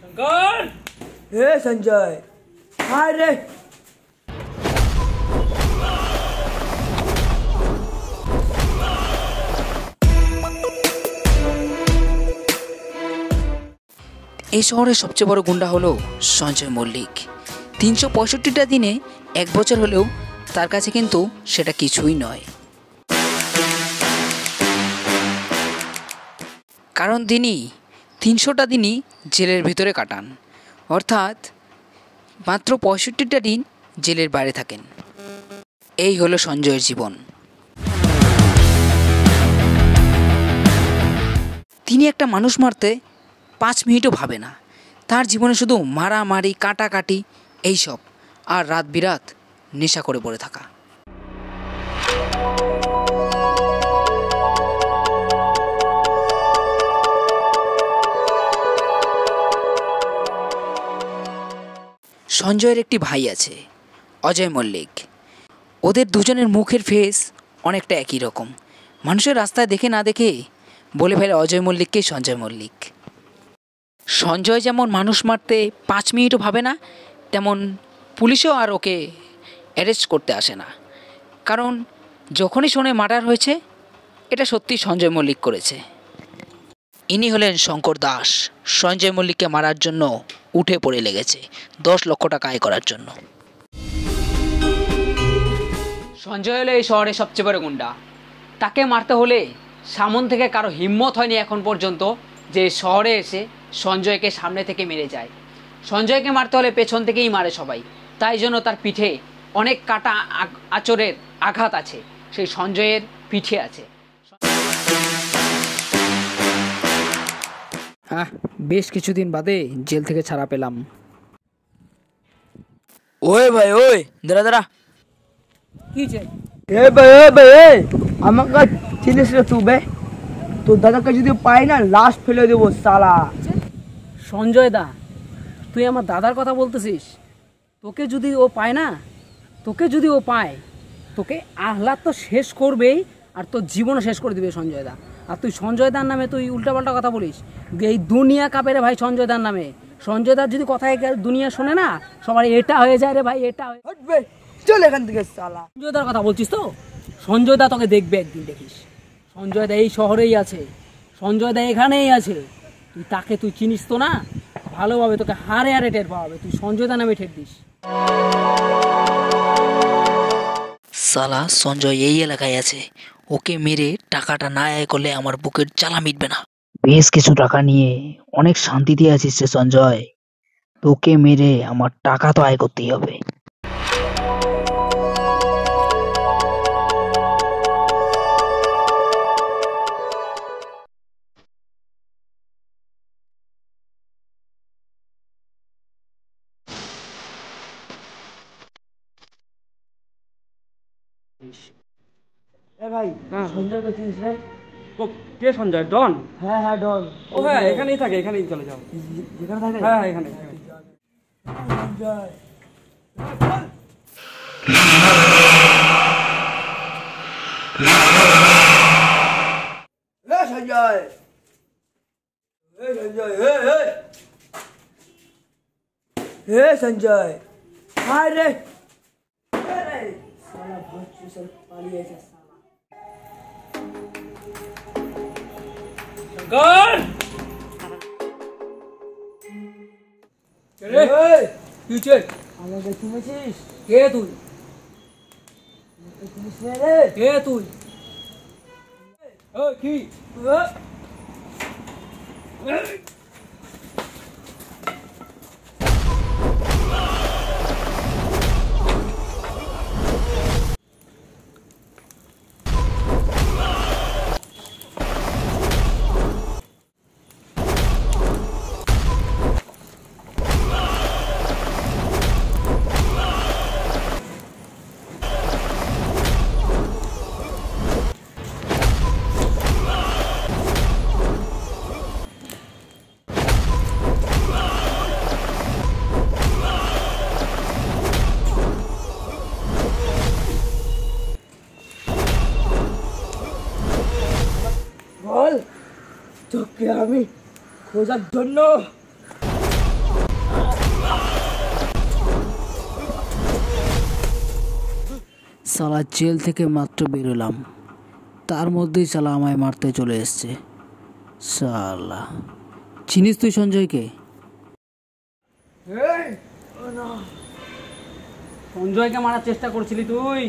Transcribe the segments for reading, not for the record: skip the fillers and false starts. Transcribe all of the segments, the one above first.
शंकर हे संजय हाय रे এই শহরের সবচেয়ে বড় গুন্ডা হলো সঞ্জয় মল্লিক। 365টা দিনে 1 বছর হলেও তার কাছে কিন্তু সেটা কিছুই নয়, কারণ তিনি 300টা দিনই জেলের ভিতরে কাটান, অর্থাৎ মাত্র 65টা দিন জেলের বাইরে থাকেন। এই হলো সঞ্জয়ের জীবন। তিনি একটা মানুষ মারতে 5 মিনিটও ভাবে না। তার জীবনে শুধু মারামারি, কাটাকাটি এইসব, আর রাত বিরাত নেশা করে পড়ে থাকা। সঞ্জয়ের একটি ভাই আছে, অজয় মল্লিক। ওদের দুজনের মুখের ফেস অনেকটা একই রকম। মানুষের রাস্তায় দেখে না দেখে বলে ফেলে অজয় মল্লিককে সঞ্জয় মল্লিক। সঞ্জয় যেমন মানুষ মারতে 5 মিনিটও ভাবে না, তেমন পুলিশও আর ওকে অ্যারেস্ট করতে আসে না, কারণ যখনই শোনে মার্ডার হয়েছে এটা সত্যি সঞ্জয় মল্লিক করেছে। ইনি হলেন শঙ্কর দাস। সঞ্জয় মল্লিককে মারার জন্য উঠে পড়ে লেগেছে 10 লক্ষ টাকা আয় করার জন্য। সঞ্জয় হলো এই শহরের সবচেয়ে বড় গুন্ডা। তাকে মারতে হলে সামন থেকে কারো হিম্মত হয়নি এখন পর্যন্ত যে শহরে এসে সঞ্জয়কে সামনে থেকে মেরে যায়। সঞ্জয়কে মারতে হলে পেছন থেকেই মারে সবাই, তাই জন্য তার পিঠে অনেক কাটা আঁচড়ের আঘাত আছে, সেই সঞ্জয়ের পিঠে আছে। বেশ কিছুদিন বাদে জেল থেকে ছাড়া পেলাম। ওই ভাই ওই দাঁড়া দাঁড়া কি চাই? এ ভাই আমাকে চিনিস রে তুই বে? তোর দাদাকে যদি পাই না লাশ ফেলে দেবো সালা। সঞ্জয় দা, তুই আমার দাদার কথা বলতেছিস? তোকে যদি ও পায় না, তোকে আহ্লাদ তো শেষ করবেই, আর তোর জীবনও শেষ করে দিবে সঞ্জয় দা। আর তুই সঞ্জয় দার নামে তুই উল্টাপাল্টা কথা বলিস, এই দুনিয়া কাঁপে রে ভাই সঞ্জয় দার নামে। সঞ্জয় দার যদি কথা দুনিয়া শোনে না, সবার এটা হয়ে যায় রে ভাই, এটা হয়ে। চল এখান থেকে সালা। সঞ্জয় দার কথা বলছিস তো? সঞ্জয় দা তোকে দেখবে একদিন, দেখিস। সঞ্জয় দা এই শহরেই আছে, সঞ্জয় দা এখানেই আছে। তাকে তুই চিনিস তো না ভালোভাবে, তোকে হারে হারে টের পাওয়াবে। তুই সঞ্জয় দা নামে ঠের দিস। সালা সঞ্জয় এই এলাকায় আছে, ওকে মেরে টাকাটা না আয় করলে আমার বুকের জ্বালা মিটবে না। বেশ কিছু টাকা নিয়ে অনেক শান্তিতে আছিস রে সঞ্জয়, তোকে মেরে আমার টাকা তো আয় করতেই হবে। এ ভাই সঞ্জয়কে চিনিস রে? কে সঞ্জয়? ডন? হ্যাঁ হ্যাঁ ডন। ও হ্যাঁ, এখানেই থাকে, এখানেই চলে যাও। যেখানে থাকে হ্যাঁ এখানে। সঞ্জয় সঞ্জয় হে সঞ্জয় হায় রে সালা ভুচু সব পালিয়েছে সালা। শঙ্কর তুই চল আমাকে চিনেছিস? কে তুই? চিনিস রে? কে তুই? কি বল তোকে আমি খোঁজার জন্য সালা জেল থেকে মাত্র বেরোলাম, তার মধ্যেই সালা আমায় মারতে চলে এসছে। সালা, চিনিস তুই সঞ্জয়কে? সঞ্জয়কে মারার চেষ্টা করছিলি তুই?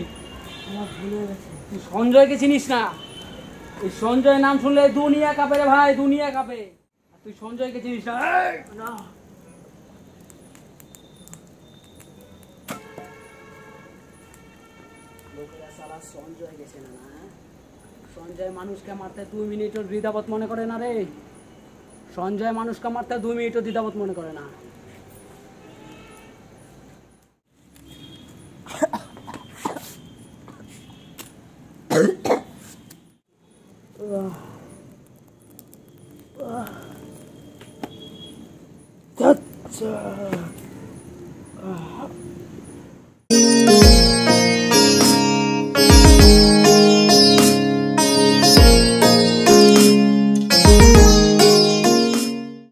তুই সঞ্জয়কে চিনিস না? এই সঞ্জয়ের নাম শুনলে দুনিয়া কাঁপে রে ভাই, দুনিয়া কাঁপে। আর তুই সঞ্জয়কে চিনিস না? লোকেরা সালা সঞ্জয় গেছে না? সঞ্জয় মানুষকে মারতে 2 মিনিটও দ্বিধাবোধ মনে করে না রে। সঞ্জয় মানুষকে মারতে 2 মিনিটও দ্বিধাবোধ মনে করে না। আচ্ছা